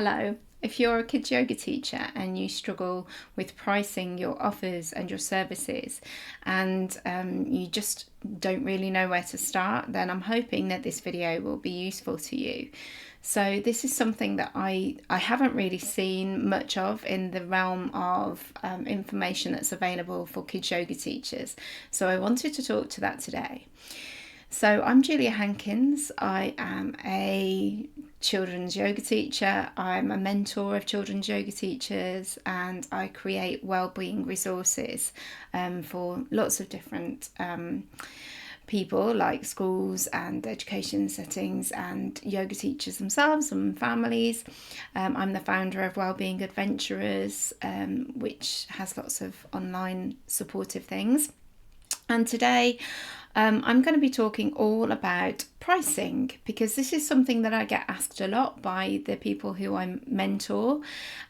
Hello. If you're a kids yoga teacher and you struggle with pricing your offers and your services and you just don't really know where to start, then I'm hoping that this video will be useful to you. So this is something that I haven't really seen much of in the realm of information that's available for kids yoga teachers. So I wanted to talk to that today. So I'm Julia Hankins. I am a children's yoga teacher. I'm a mentor of children's yoga teachers, and I create wellbeing resources for lots of different people, like schools and education settings and yoga teachers themselves and families. I'm the founder of Wellbeing Adventurers, which has lots of online supportive things. And today I'm going to be talking all about pricing, because this is something that I get asked a lot by the people who I mentor,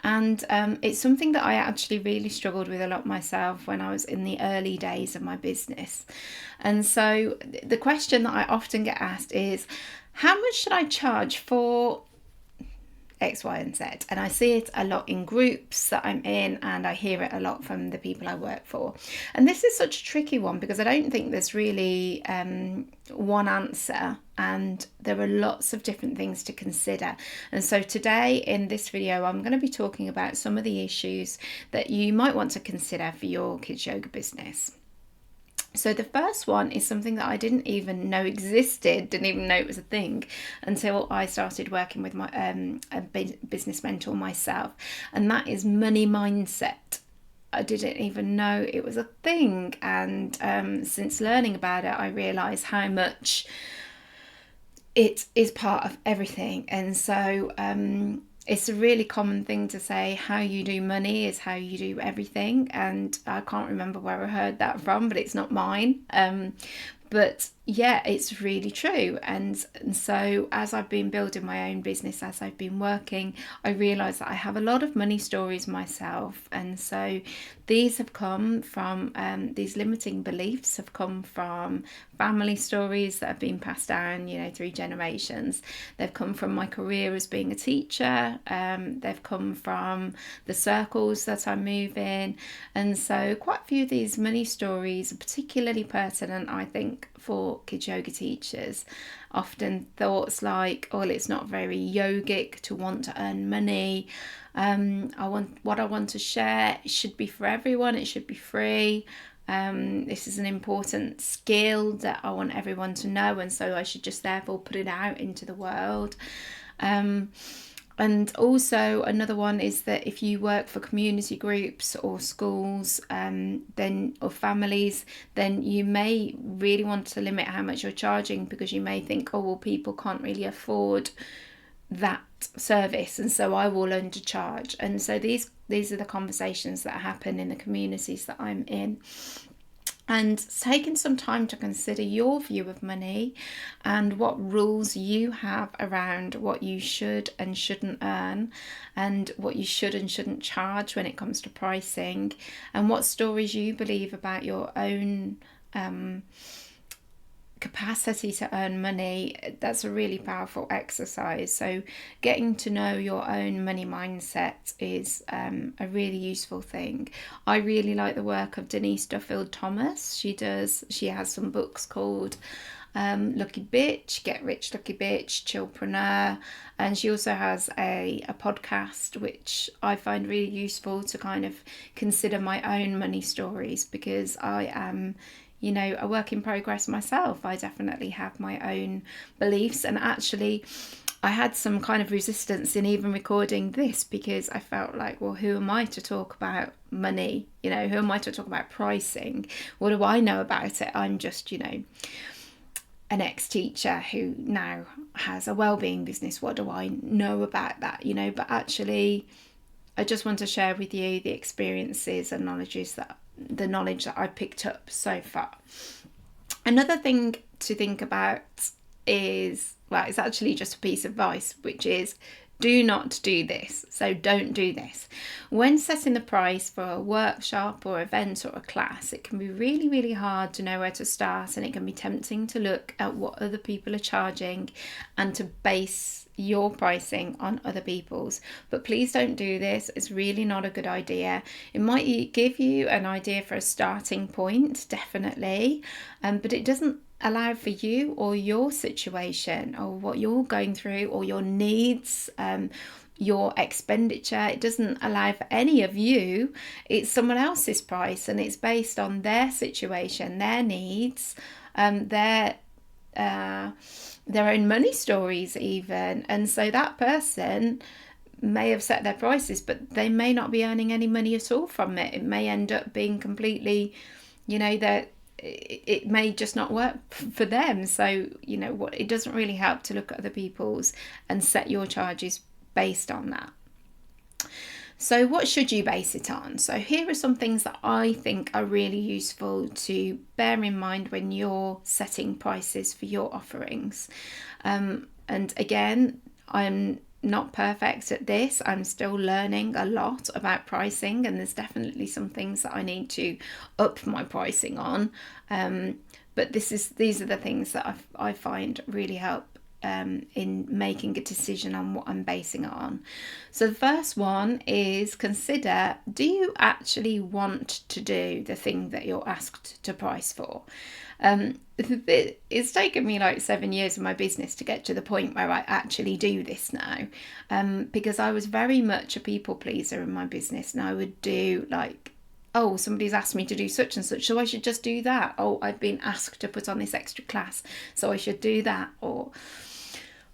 and it's something that I actually really struggled with a lot myself when I was in the early days of my business. And so the question that I often get asked is, how much should I charge for X, Y, and Z? And I see it a lot in groups that I'm in, and I hear it a lot from the people I work for. And this is such a tricky one because I don't think there's really one answer, and there are lots of different things to consider. And so today in this video, I'm going to be talking about some of the issues that you might want to consider for your kids yoga business. So the first one is something that I didn't even know existed, didn't even know it was a thing until I started working with my a business mentor myself, and that is money mindset. I didn't even know it was a thing, and since learning about it, I realised how much it is part of everything. And so it's a really common thing to say how you do money is how you do everything, and I can't remember where I heard that from, but it's not mine. But yeah, it's really true. And so as I've been building my own business, as I've been working, I realised that I have a lot of money stories myself. And so these have come from, these limiting beliefs have come from family stories that have been passed down, through generations. They've come from my career as being a teacher. They've come from the circles that I move in. And so quite a few of these money stories are particularly pertinent, I think, for kids yoga teachers. Often thoughts like, oh, it's not very yogic to want to earn money. What I want to share, it should be for everyone, it should be free. This is an important skill that I want everyone to know, and so I should just therefore put it out into the world. And also another one is that if you work for community groups or schools or families, then you may really want to limit how much you're charging, because you may think, oh, well, people can't really afford that service, and so I will undercharge. And so these are the conversations that happen in the communities that I'm in. And taking some time to consider your view of money and what rules you have around what you should and shouldn't earn, and what you should and shouldn't charge when it comes to pricing, and what stories you believe about your own capacity to earn money. That's a really powerful exercise. So getting to know your own money mindset is a really useful thing. I really like the work of Denise Duffield Thomas. She has some books called Lucky Bitch, Get Rich Lucky Bitch, Chillpreneur, and she also has a podcast which I find really useful to kind of consider my own money stories, because I am a work in progress myself. I definitely have my own beliefs, and actually I had some kind of resistance in even recording this, because I felt like, well, who am I to talk about money? Who am I to talk about pricing? What do I know about it? I'm just, an ex-teacher who now has a wellbeing business. What do I know about that? But actually I just want to share with you the experiences and the knowledge that I picked up so far. Another thing to think about is, well, it's actually just a piece of advice, which is do not do this. So don't do this. When setting the price for a workshop or event or a class, it can be really, really hard to know where to start, and it can be tempting to look at what other people are charging and to base your pricing on other people's. But please don't do this. It's really not a good idea. It might give you an idea for a starting point, definitely, but it doesn't allow for you or your situation or what you're going through or your needs, your expenditure. It doesn't allow for any of you. It's someone else's price, and it's based on their situation, their needs, their own money stories even. And so that person may have set their prices, but they may not be earning any money at all from it. It may end up being completely, that it may just not work for them. So what, it doesn't really help to look at other people's and set your charges based on that. So what should you base it on? So here are some things that I think are really useful to bear in mind when you're setting prices for your offerings. And again, I'm not perfect at this. I'm still learning a lot about pricing, and there's definitely some things that I need to up my pricing on. But these are the things that I find really help in making a decision on what I'm basing it on. So the first one is consider, do you actually want to do the thing that you're asked to price for? It's taken me like 7 years of my business to get to the point where I actually do this now, because I was very much a people pleaser in my business, and I would do like, oh, somebody's asked me to do such and such, so I should just do that. Oh, I've been asked to put on this extra class, so I should do that. Or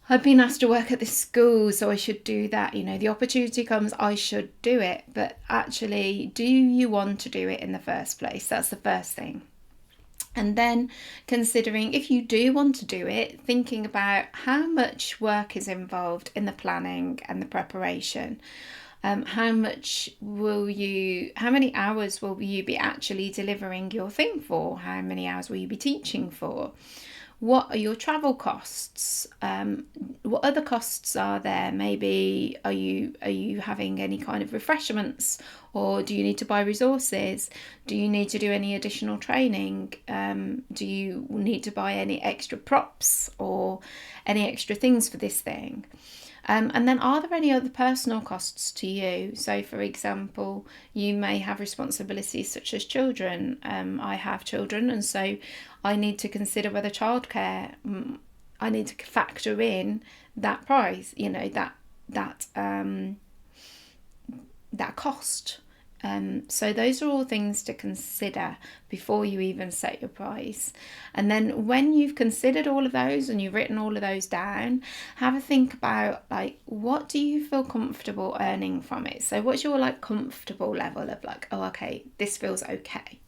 I've been asked to work at this school, so I should do that. The opportunity comes, I should do it. But actually, do you want to do it in the first place? That's the first thing. And then considering, if you do want to do it, thinking about how much work is involved in the planning and the preparation. How many hours will you be actually delivering your thing for? How many hours will you be teaching for? What are your travel costs? What other costs are there? Maybe are you having any kind of refreshments, or do you need to buy resources? Do you need to do any additional training? Do you need to buy any extra props or any extra things for this thing? And then, are there any other personal costs to you? So, for example, you may have responsibilities such as children. I have children, and so I need to consider whether childcare, I need to factor in that price, that cost. So those are all things to consider before you even set your price. And then when you've considered all of those and you've written all of those down, have a think about what do you feel comfortable earning from it? So what's your comfortable level of oh, okay, this feels okay,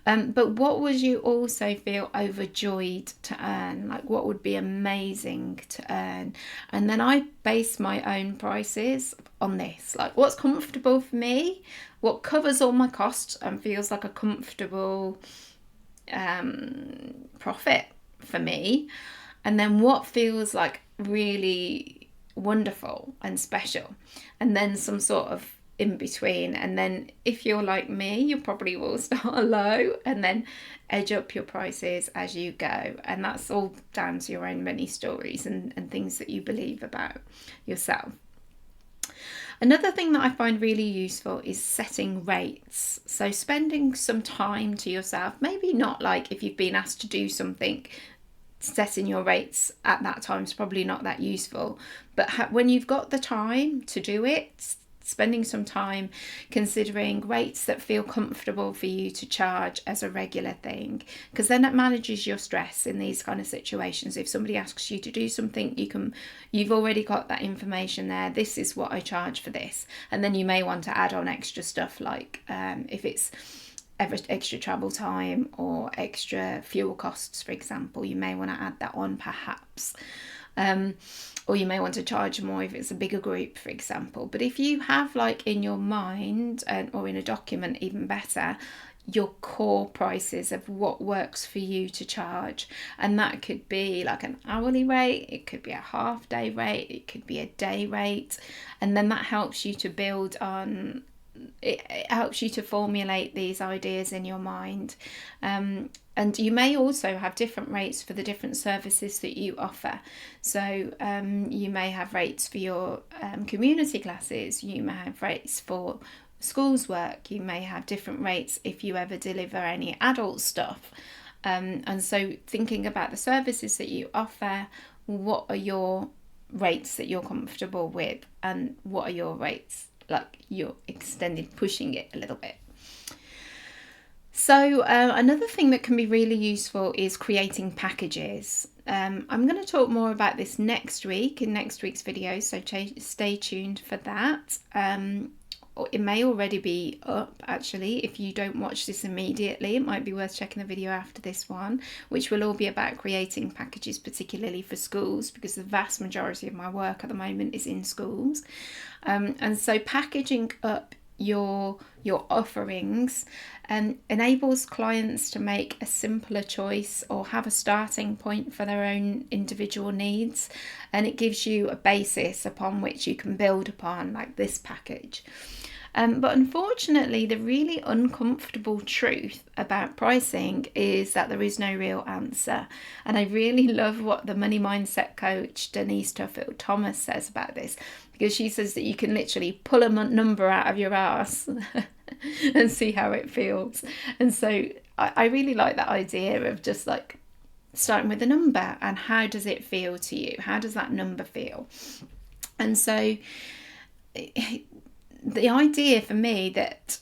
but what would you also feel overjoyed to earn? What would be amazing to earn? And then I base my own prices on this. What's comfortable for me? What covers all my costs and feels like a comfortable profit for me? And then what feels like really wonderful and special? And then some sort of in between. And then if you're like me, you probably will start low and then edge up your prices as you go. And that's all down to your own money stories and things that you believe about yourself. Another thing that I find really useful is setting rates. So spending some time to yourself, maybe not if you've been asked to do something, setting your rates at that time is probably not that useful. But when you've got the time to do it, spending some time considering rates that feel comfortable for you to charge as a regular thing, because then it manages your stress in these kind of situations. If somebody asks you to do something, you've already got that information there. This is what I charge for this, and then you may want to add on extra stuff if it's extra travel time or extra fuel costs, for example, you may want to add that on perhaps. Or you may want to charge more if it's a bigger group, for example. But if you have in your mind or in a document, even better, your core prices of what works for you to charge. And that could be like an hourly rate, it could be a half day rate, it could be a day rate. And then that helps you to build on, it helps you to formulate these ideas in your mind. And you may also have different rates for the different services that you offer. So you may have rates for your community classes, you may have rates for schools work, you may have different rates if you ever deliver any adult stuff. And so thinking about the services that you offer, what are your rates that you're comfortable with, and what are your rates like you're extended, pushing it a little bit. So another thing that can be really useful is creating packages. I'm going to talk more about this next week in next week's video, so stay tuned for that. It may already be up, actually. If you don't watch this immediately, it might be worth checking the video after this one, which will all be about creating packages, particularly for schools, because the vast majority of my work at the moment is in schools. And so packaging up your offerings enables clients to make a simpler choice or have a starting point for their own individual needs, and it gives you a basis upon which you can build upon, like this package. But unfortunately, the really uncomfortable truth about pricing is that there is no real answer. And I really love what the money mindset coach Denise Duffield Thomas says about this, because she says that you can literally pull a number out of your ass and see how it feels. And so I really like that idea of just like starting with a number and how does it feel to you? How does that number feel? And so the idea for me that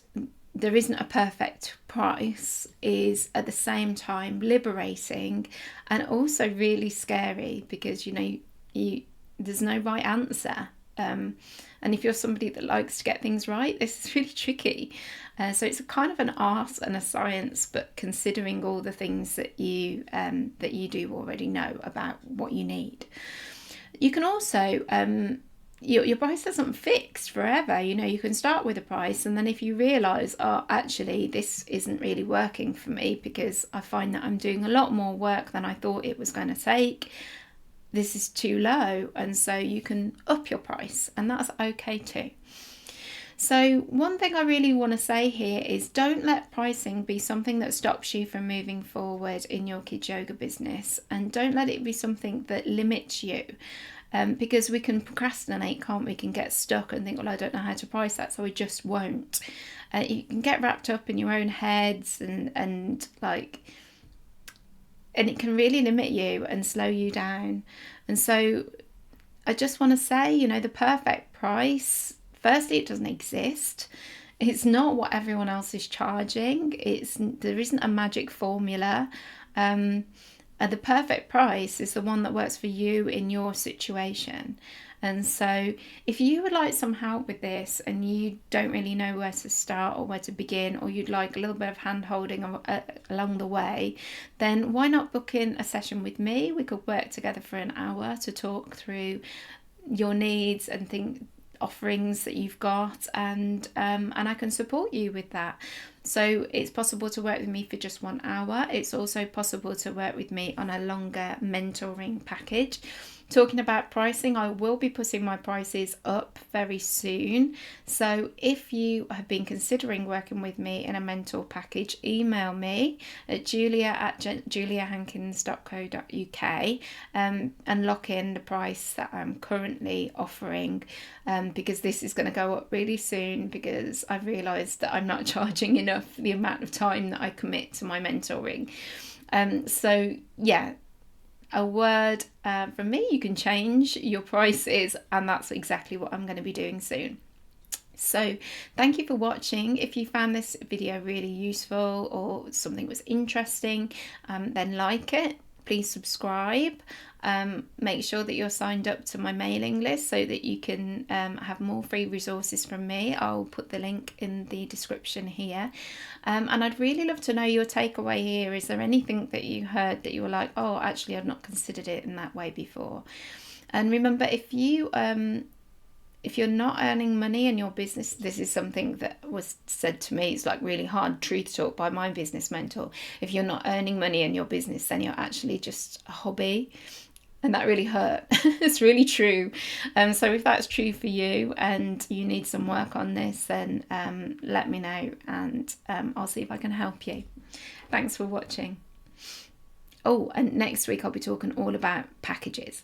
there isn't a perfect price is at the same time liberating and also really scary, because there's no right answer. And if you're somebody that likes to get things right, this is really tricky. So it's a kind of an art and a science, but considering all the things that you do already know about what you need. You can also your price isn't fixed forever. You can start with a price, and then if you realise, oh, actually this isn't really working for me because I find that I'm doing a lot more work than I thought it was going to take, this is too low, and so you can up your price, and that's okay too. So one thing I really want to say here is don't let pricing be something that stops you from moving forward in your kids yoga business, and don't let it be something that limits you. Because we can procrastinate, can't we? Can get stuck and think, well, I don't know how to price that, so we just won't. You can get wrapped up in your own heads and it can really limit you and slow you down. And so I just want to say, the perfect price, firstly, it doesn't exist. It's not what everyone else is charging. There isn't a magic formula. The perfect price is the one that works for you in your situation. And so if you would like some help with this and you don't really know where to start or where to begin, or you'd like a little bit of hand holding along the way, then why not book in a session with me? We could work together for an hour to talk through your needs and offerings that you've got, and I can support you with that. So it's possible to work with me for just 1 hour. It's also possible to work with me on a longer mentoring package. Talking about pricing, I will be putting my prices up very soon. So if you have been considering working with me in a mentor package, email me at julia@juliahankins.co.uk and lock in the price that I'm currently offering, because this is going to go up really soon, because I've realised that I'm not charging enough for the amount of time that I commit to my mentoring. So yeah, a word from me, you can change your prices, and that's exactly what I'm going to be doing soon. So thank you for watching. If you found this video really useful or something was interesting, then like it. Please subscribe. Make sure that you're signed up to my mailing list so that you can have more free resources from me. I'll put the link in the description here. And I'd really love to know your takeaway here. Is there anything that you heard that you were like, oh, actually, I've not considered it in that way before? And remember, if you if you're not earning money in your business, this is something that was said to me. It's like really hard truth talk by my business mentor. If you're not earning money in your business, then you're actually just a hobby. And that really hurt. It's really true. So if that's true for you and you need some work on this, then let me know, and I'll see if I can help you. Thanks for watching. Oh, and next week I'll be talking all about packages.